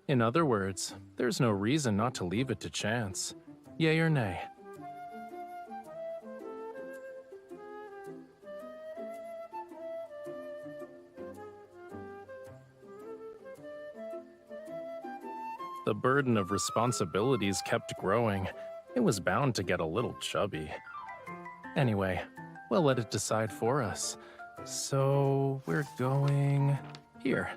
In other words, there's no reason not to leave it to chance. Yay or nay? The burden of responsibilities kept growing. It was bound to get a little chubby. Anyway, we'll let it decide for us. So we're going here.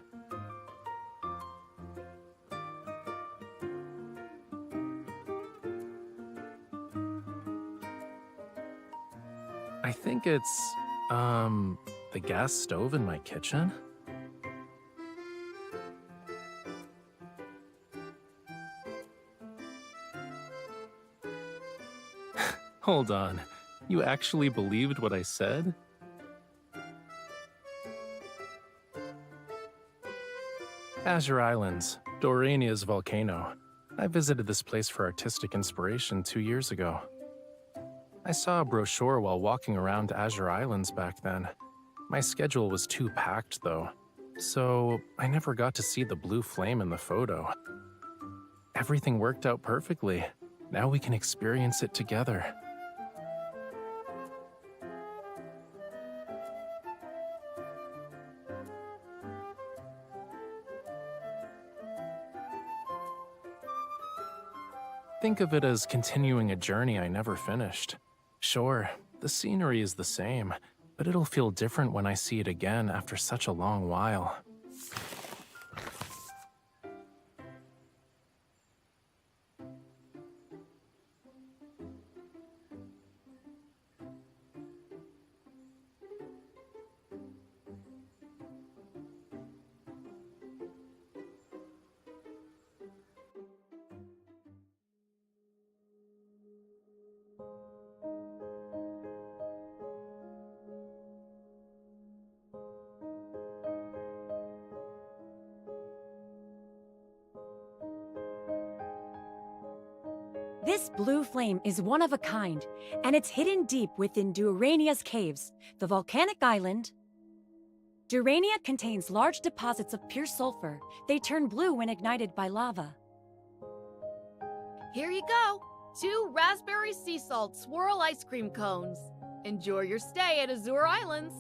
I think it's, the gas stove in my kitchen? Hold on, you actually believed what I said? Azure Islands, Dorania's volcano. I visited this place for artistic inspiration 2 years ago. I saw a brochure while walking around Azure Islands back then. My schedule was too packed though, so I never got to see the blue flame in the photo. Everything worked out perfectly. Now we can experience it together. Think of it as continuing a journey I never finished. Sure, the scenery is the same, but it'll feel different when I see it again after such a long while. This blue flame is one of a kind, and it's hidden deep within Durania's caves, the volcanic island. Durania contains large deposits of pure sulfur. They turn blue when ignited by lava. Here you go! 2 raspberry sea salt swirl ice cream cones. Enjoy your stay at Azure Islands.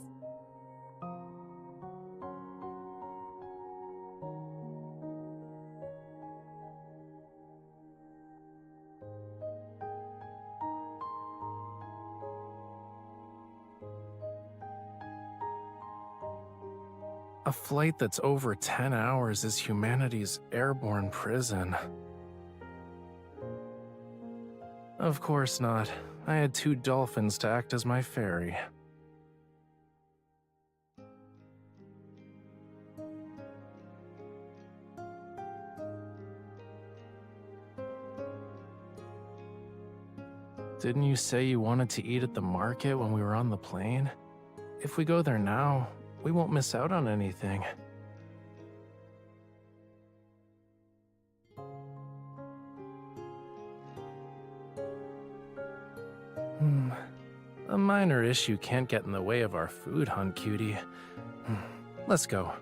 A flight that's over 10 hours is humanity's airborne prison. Of course not. I had 2 dolphins to act as my ferry. Didn't you say you wanted to eat at the market when we were on the plane? If we go there now, we won't miss out on anything. A minor issue can't get in the way of our food hunt, cutie. Let's go.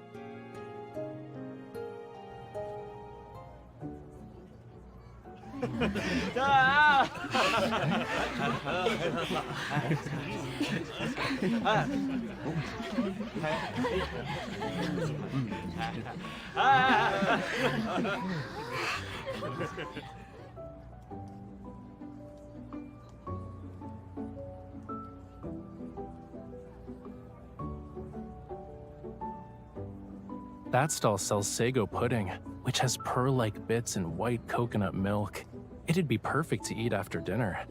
That stall sells sago pudding, which has pearl-like bits and white coconut milk. It'd be perfect to eat after dinner.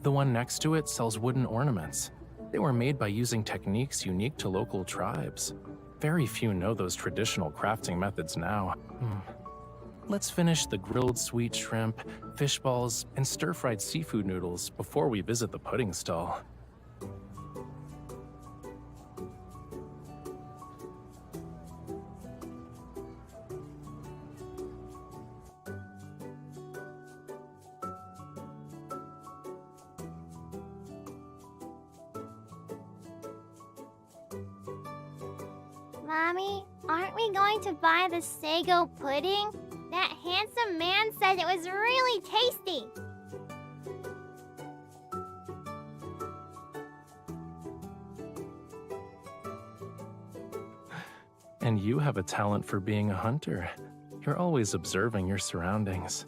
The one next to it sells wooden ornaments. They were made by using techniques unique to local tribes. Very few know those traditional crafting methods now. Let's finish the grilled sweet shrimp, fish balls, and stir-fried seafood noodles before we visit the pudding stall. Mommy, aren't we going to buy the sago pudding? That handsome man said it was really tasty. And you have a talent for being a hunter. You're always observing your surroundings.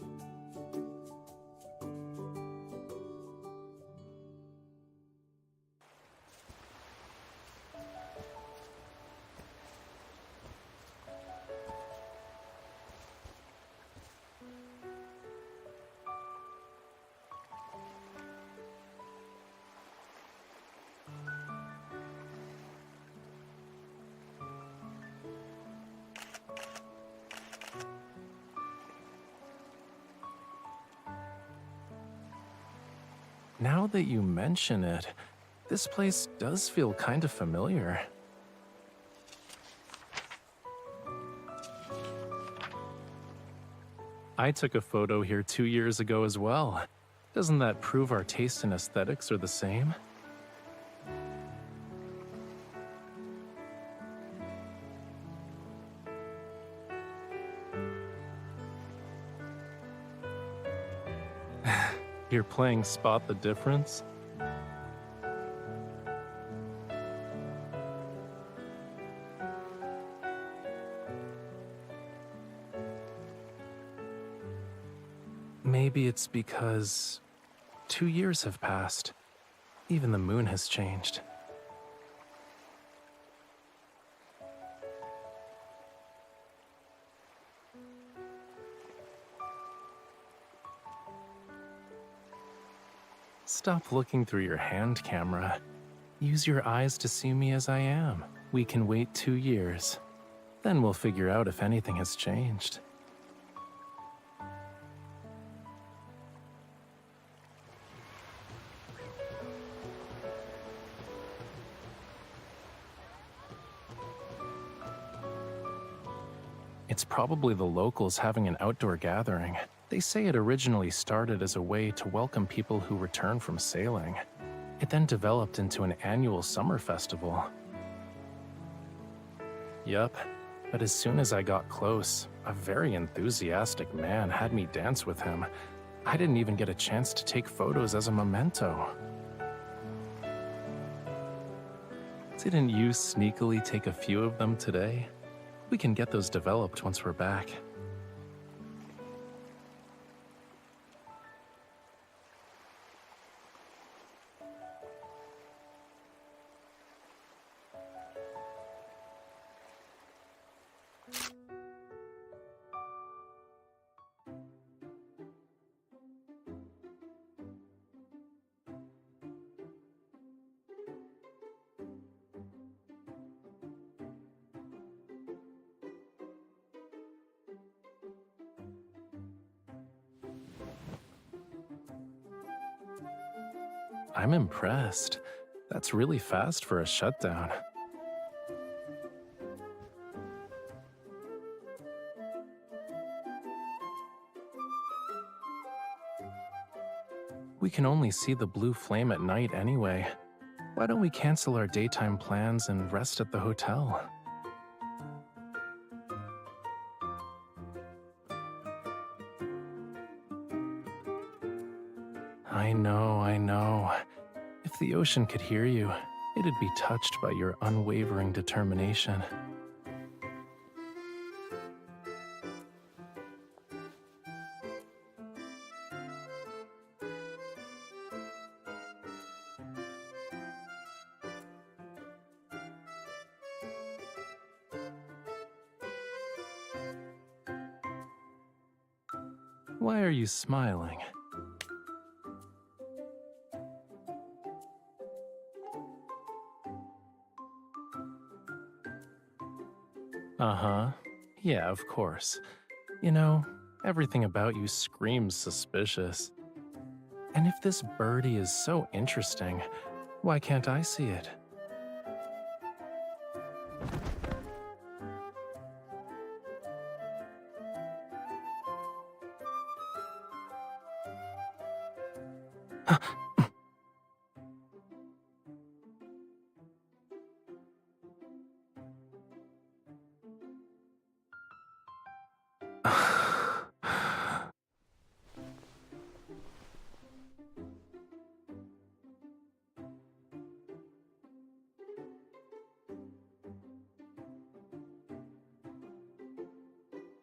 Now that you mention it, this place does feel kind of familiar. I took a photo here 2 years ago as well. Doesn't that prove our taste and aesthetics are the same? You're playing Spot the Difference? Maybe it's because 2 years have passed. Even the moon has changed. Stop looking through your hand camera. Use your eyes to see me as I am. We can wait 2 years. Then we'll figure out if anything has changed. It's probably the locals having an outdoor gathering. They say it originally started as a way to welcome people who return from sailing. It then developed into an annual summer festival. Yup, but as soon as I got close, a very enthusiastic man had me dance with him. I didn't even get a chance to take photos as a memento. Didn't you sneakily take a few of them today? We can get those developed once we're back. I'm impressed. That's really fast for a shutdown. We can only see the blue flame at night anyway. Why don't we cancel our daytime plans and rest at the hotel? I know. If the ocean could hear you, it'd be touched by your unwavering determination. Why are you smiling? Uh-huh. Yeah, of course. You know, everything about you screams suspicious. And if this birdie is so interesting, why can't I see it?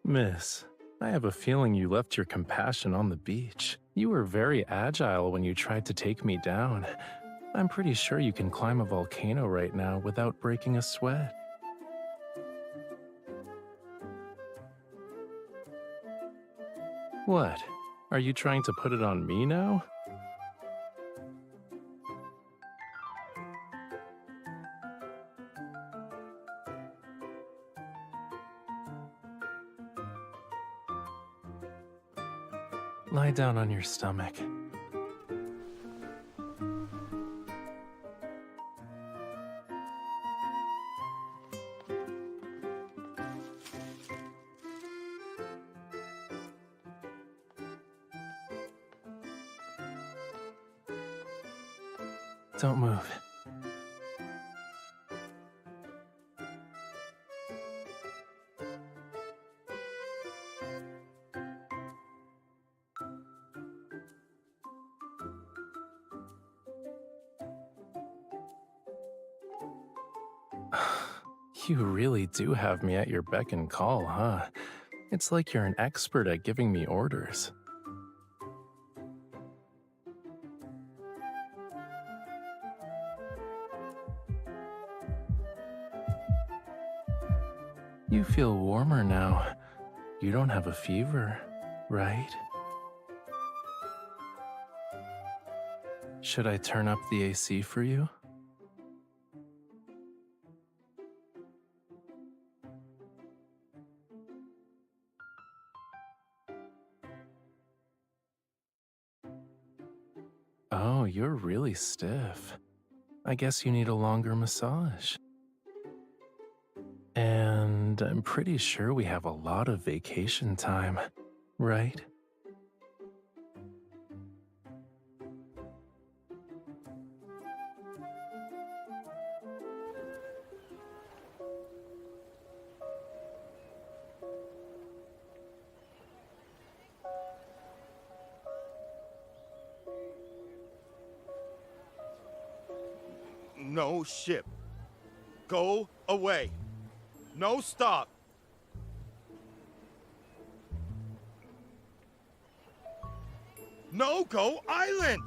Miss, I have a feeling you left your compassion on the beach. You were very agile when you tried to take me down. I'm pretty sure you can climb a volcano right now without breaking a sweat. What? Are you trying to put it on me now? Lie down on your stomach. Don't move. You really do have me at your beck and call, huh? It's like you're an expert at giving me orders. You feel warmer now. You don't have a fever, right? Should I turn up the AC for you? Oh, you're really stiff. I guess you need a longer massage. And I'm pretty sure we have a lot of vacation time, right? No ship. Go away. No stop. No go island.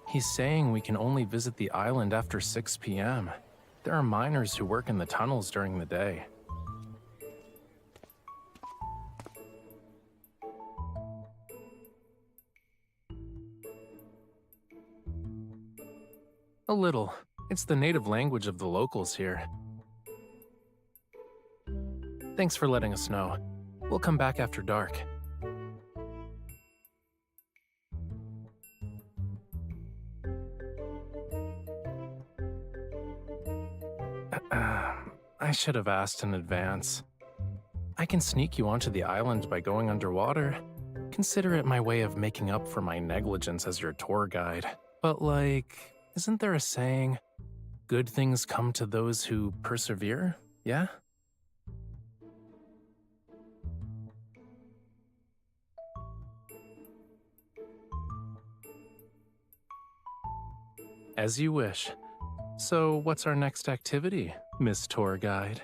He's saying we can only visit the island after 6 p.m. There are miners who work in the tunnels during the day. A little. It's the native language of the locals here. Thanks for letting us know. We'll come back after dark. I should have asked in advance. I can sneak you onto the island by going underwater. Consider it my way of making up for my negligence as your tour guide. But isn't there a saying, good things come to those who persevere, yeah? As you wish. So, what's our next activity, Miss Tour Guide?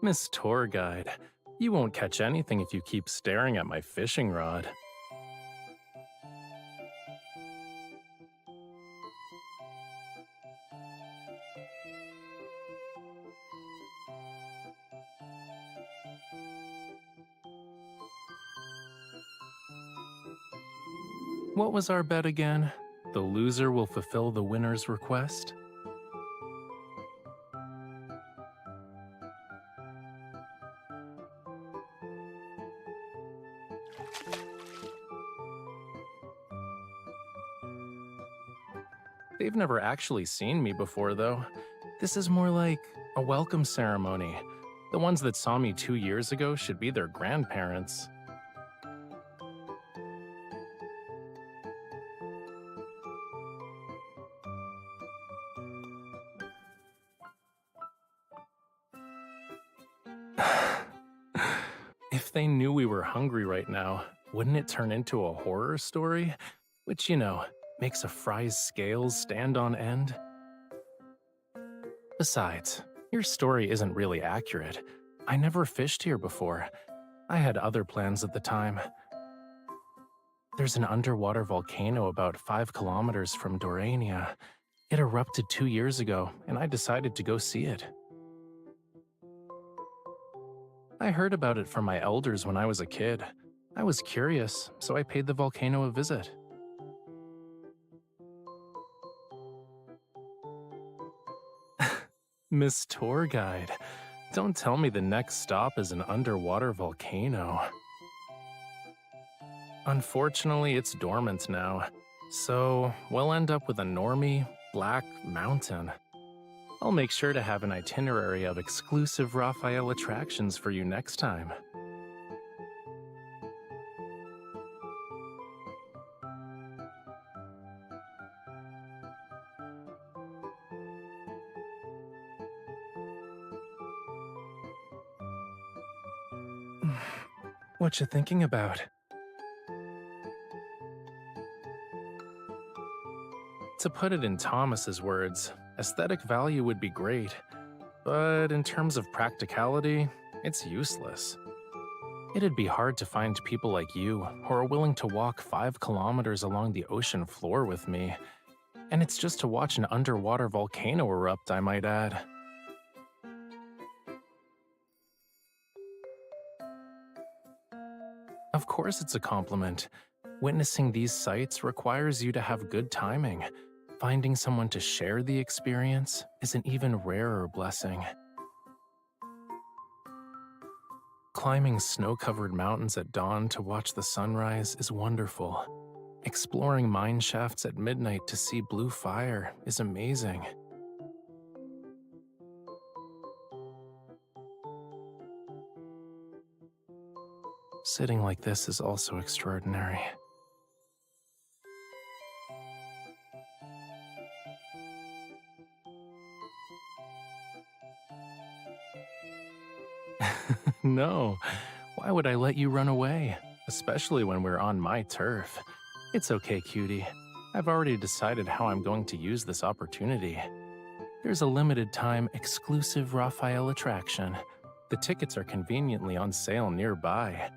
Miss Tour Guide, you won't catch anything if you keep staring at my fishing rod. What was our bet again? The loser will fulfill the winner's request? They've never actually seen me before, though. This is more like a welcome ceremony. The ones that saw me 2 years ago should be their grandparents. If they knew we were hungry right now, wouldn't it turn into a horror story? Which, you know, makes a fry's scales stand on end? Besides, your story isn't really accurate. I never fished here before. I had other plans at the time. There's an underwater volcano about 5 kilometers from Dorania. It erupted 2 years ago, and I decided to go see it. I heard about it from my elders when I was a kid. I was curious, so I paid the volcano a visit. Miss Tour Guide, don't tell me the next stop is an underwater volcano. Unfortunately, it's dormant now, so we'll end up with a normie, black mountain. I'll make sure to have an itinerary of exclusive Rafayel attractions for you next time. What you thinking about? To put it in Thomas's words, aesthetic value would be great, but in terms of practicality, it's useless. It'd be hard to find people like you who are willing to walk 5 kilometers along the ocean floor with me, and it's just to watch an underwater volcano erupt, I might add. Of course it's a compliment. Witnessing these sights requires you to have good timing. Finding someone to share the experience is an even rarer blessing. Climbing snow-covered mountains at dawn to watch the sunrise is wonderful. Exploring mine shafts at midnight to see blue fire is amazing. Sitting like this is also extraordinary. No, why would I let you run away? Especially when we're on my turf. It's okay, cutie. I've already decided how I'm going to use this opportunity. There's a limited time exclusive Rafayel attraction. The tickets are conveniently on sale nearby.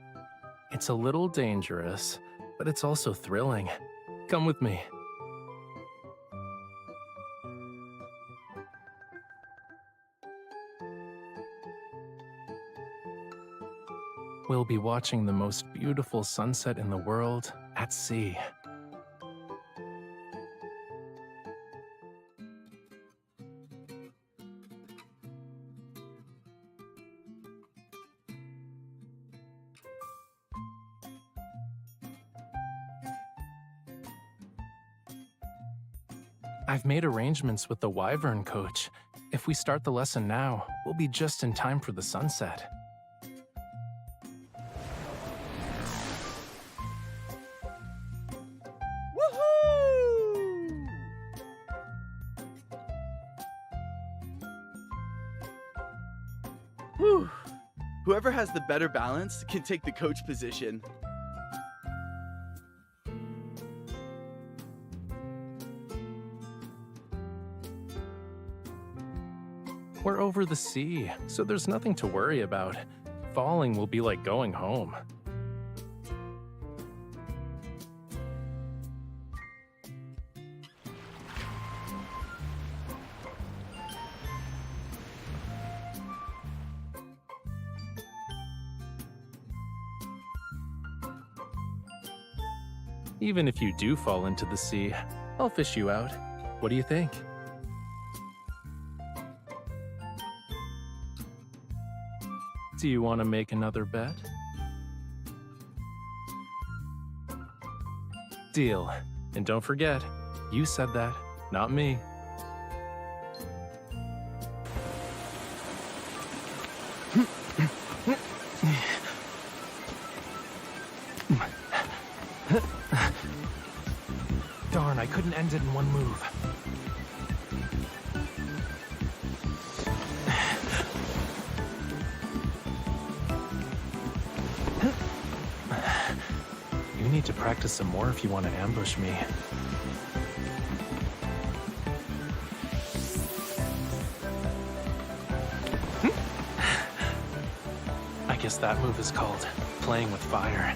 It's a little dangerous, but it's also thrilling. Come with me. We'll be watching the most beautiful sunset in the world at sea. I've made arrangements with the Wyvern coach. If we start the lesson now, we'll be just in time for the sunset. Woohoo! Whew. Whoever has the better balance can take the coach position. We're over the sea, so there's nothing to worry about. Falling will be like going home. Even if you do fall into the sea, I'll fish you out. What do you think? Do you want to make another bet? Deal. And don't forget, you said that, not me. Darn, I couldn't end it in one move. You need to practice some more if you want to ambush me. I guess that move is called playing with fire.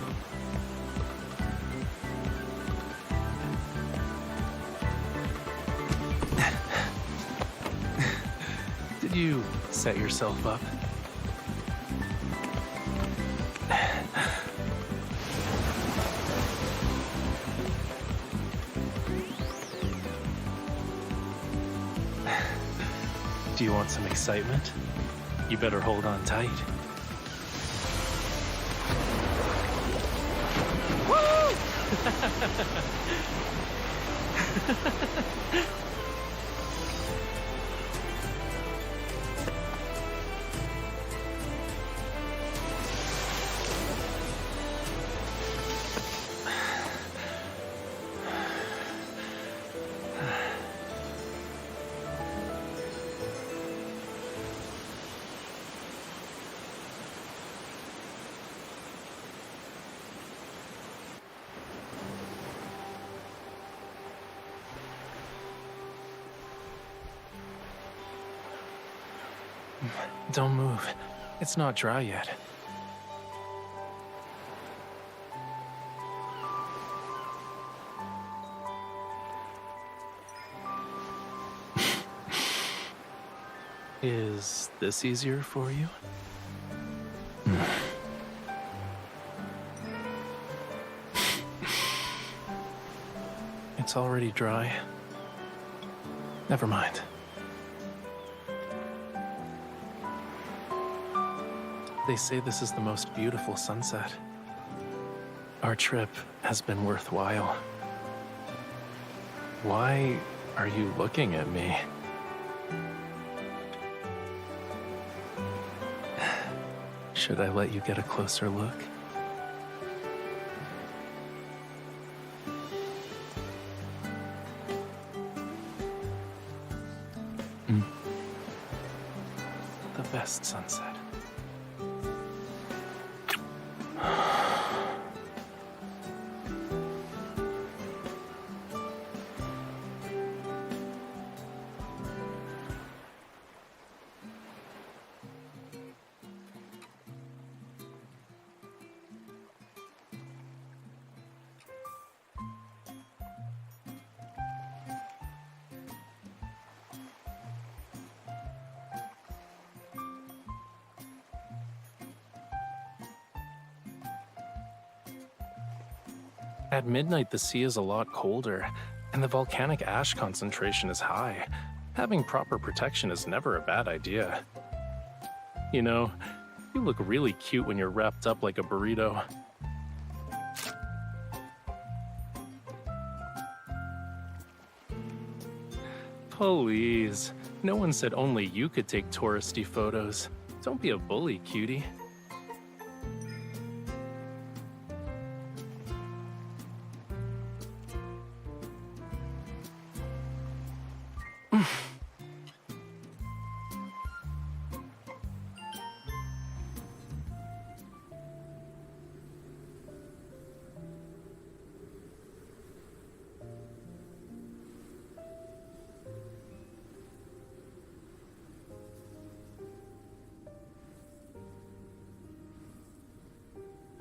Did you set yourself up? Do you want some excitement? You better hold on tight. Woo! Don't move. It's not dry yet. Is this easier for you? It's already dry. Never mind. They say this is the most beautiful sunset. Our trip has been worthwhile. Why are you looking at me? Should I let you get a closer look? The best sunset. At midnight, the sea is a lot colder, and the volcanic ash concentration is high. Having proper protection is never a bad idea. You know, you look really cute when you're wrapped up like a burrito. Please, no one said only you could take touristy photos. Don't be a bully, cutie.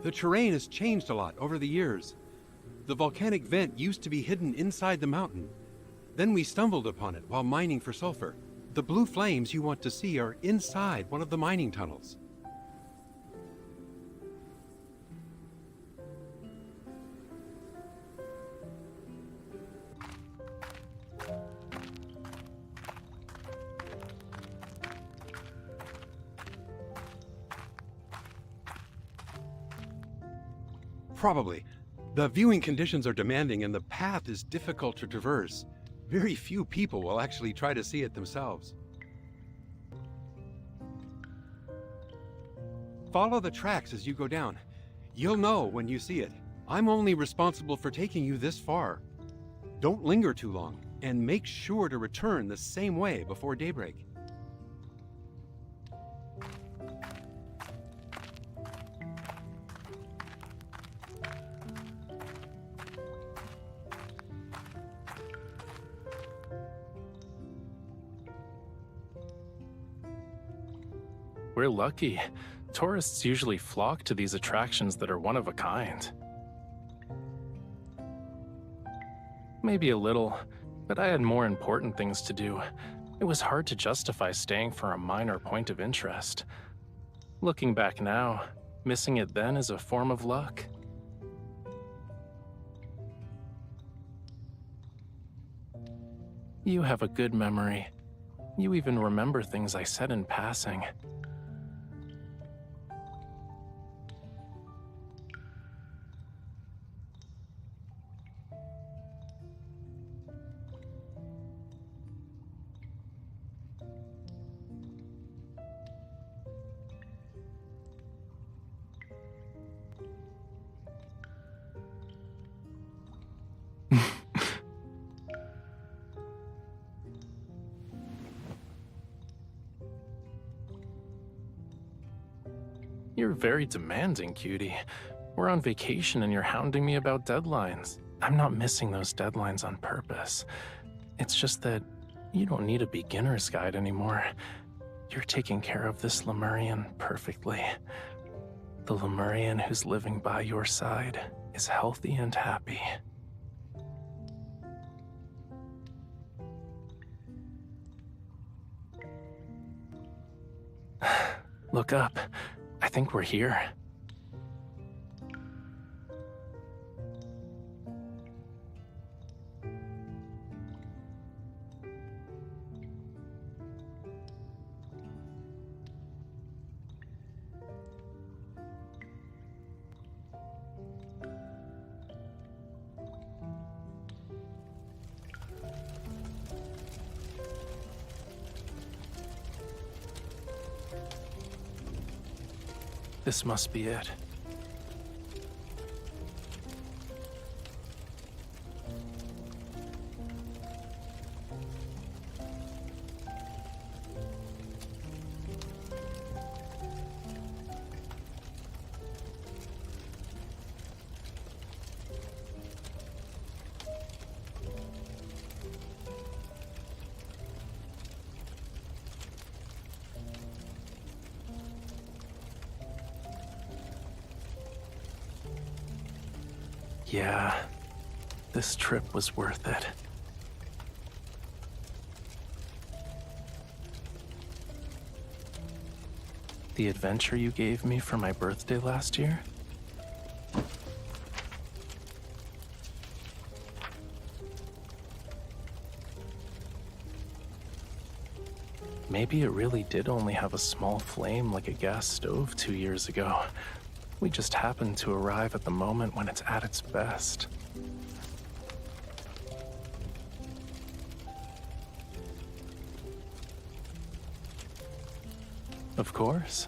The terrain has changed a lot over the years. The volcanic vent used to be hidden inside the mountain. Then we stumbled upon it while mining for sulfur. The blue flames you want to see are inside one of the mining tunnels. Probably, The viewing conditions are demanding and the path is difficult to traverse. Very few people will actually try to see it themselves. Follow the tracks as you go down. You'll know when you see it. I'm only responsible for taking you this far. Don't linger too long, and make sure to return the same way before daybreak. We're lucky. Tourists usually flock to these attractions that are one of a kind. Maybe a little, but I had more important things to do. It was hard to justify staying for a minor point of interest. Looking back now, missing it then is a form of luck. You have a good memory. You even remember things I said in passing. You're very demanding, cutie. We're on vacation and you're hounding me about deadlines. I'm not missing those deadlines on purpose. It's just that you don't need a beginner's guide anymore. You're taking care of this Lemurian perfectly. The Lemurian who's living by your side is healthy and happy. Look up. I think we're here. This must be it. Yeah, this trip was worth it. The adventure you gave me for my birthday last year? Maybe it really did only have a small flame like a gas stove 2 years ago. We just happened to arrive at the moment when it's at its best. Of course.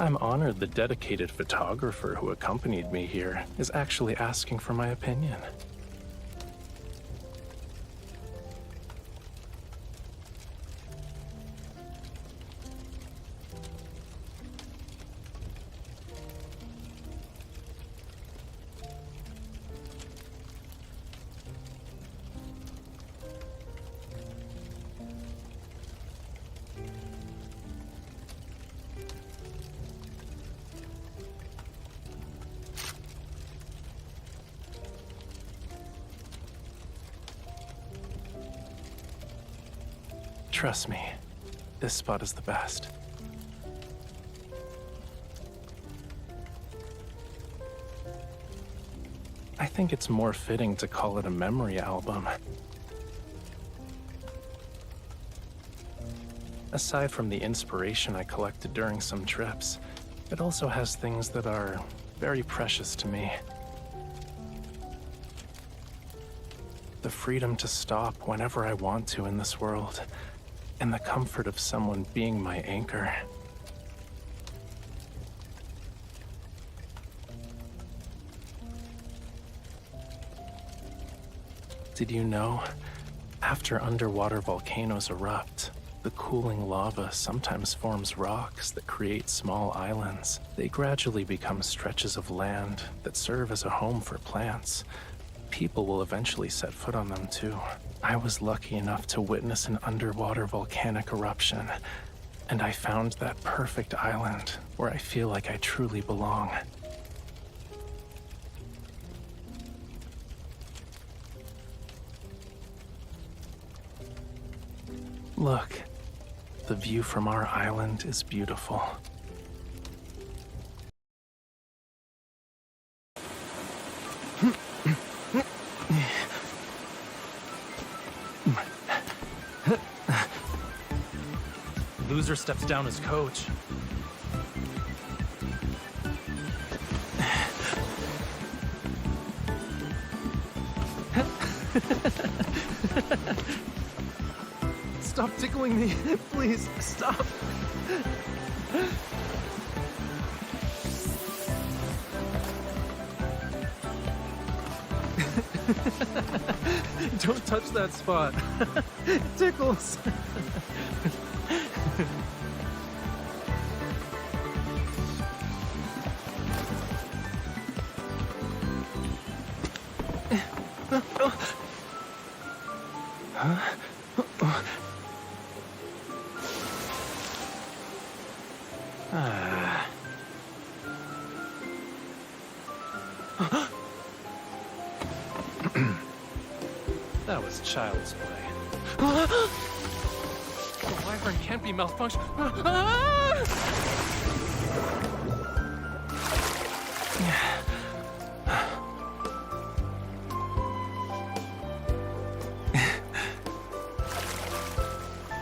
I'm honored the dedicated photographer who accompanied me here is actually asking for my opinion. Trust me, this spot is the best. I think it's more fitting to call it a memory album. Aside from the inspiration I collected during some trips, it also has things that are very precious to me. the freedom to stop whenever I want to in this world, and the comfort of someone being my anchor. Did you know? After underwater volcanoes erupt, the cooling lava sometimes forms rocks that create small islands. They gradually become stretches of land that serve as a home for plants. People will eventually set foot on them too. I was lucky enough to witness an underwater volcanic eruption, and I found that perfect island where I feel like I truly belong. Look, the view from our island is beautiful. Loser steps down as coach. Stop tickling me, please, stop. Don't touch that spot. It tickles. That was child's play. The wyvern can't be malfunction.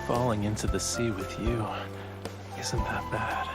Falling into the sea with you isn't that bad.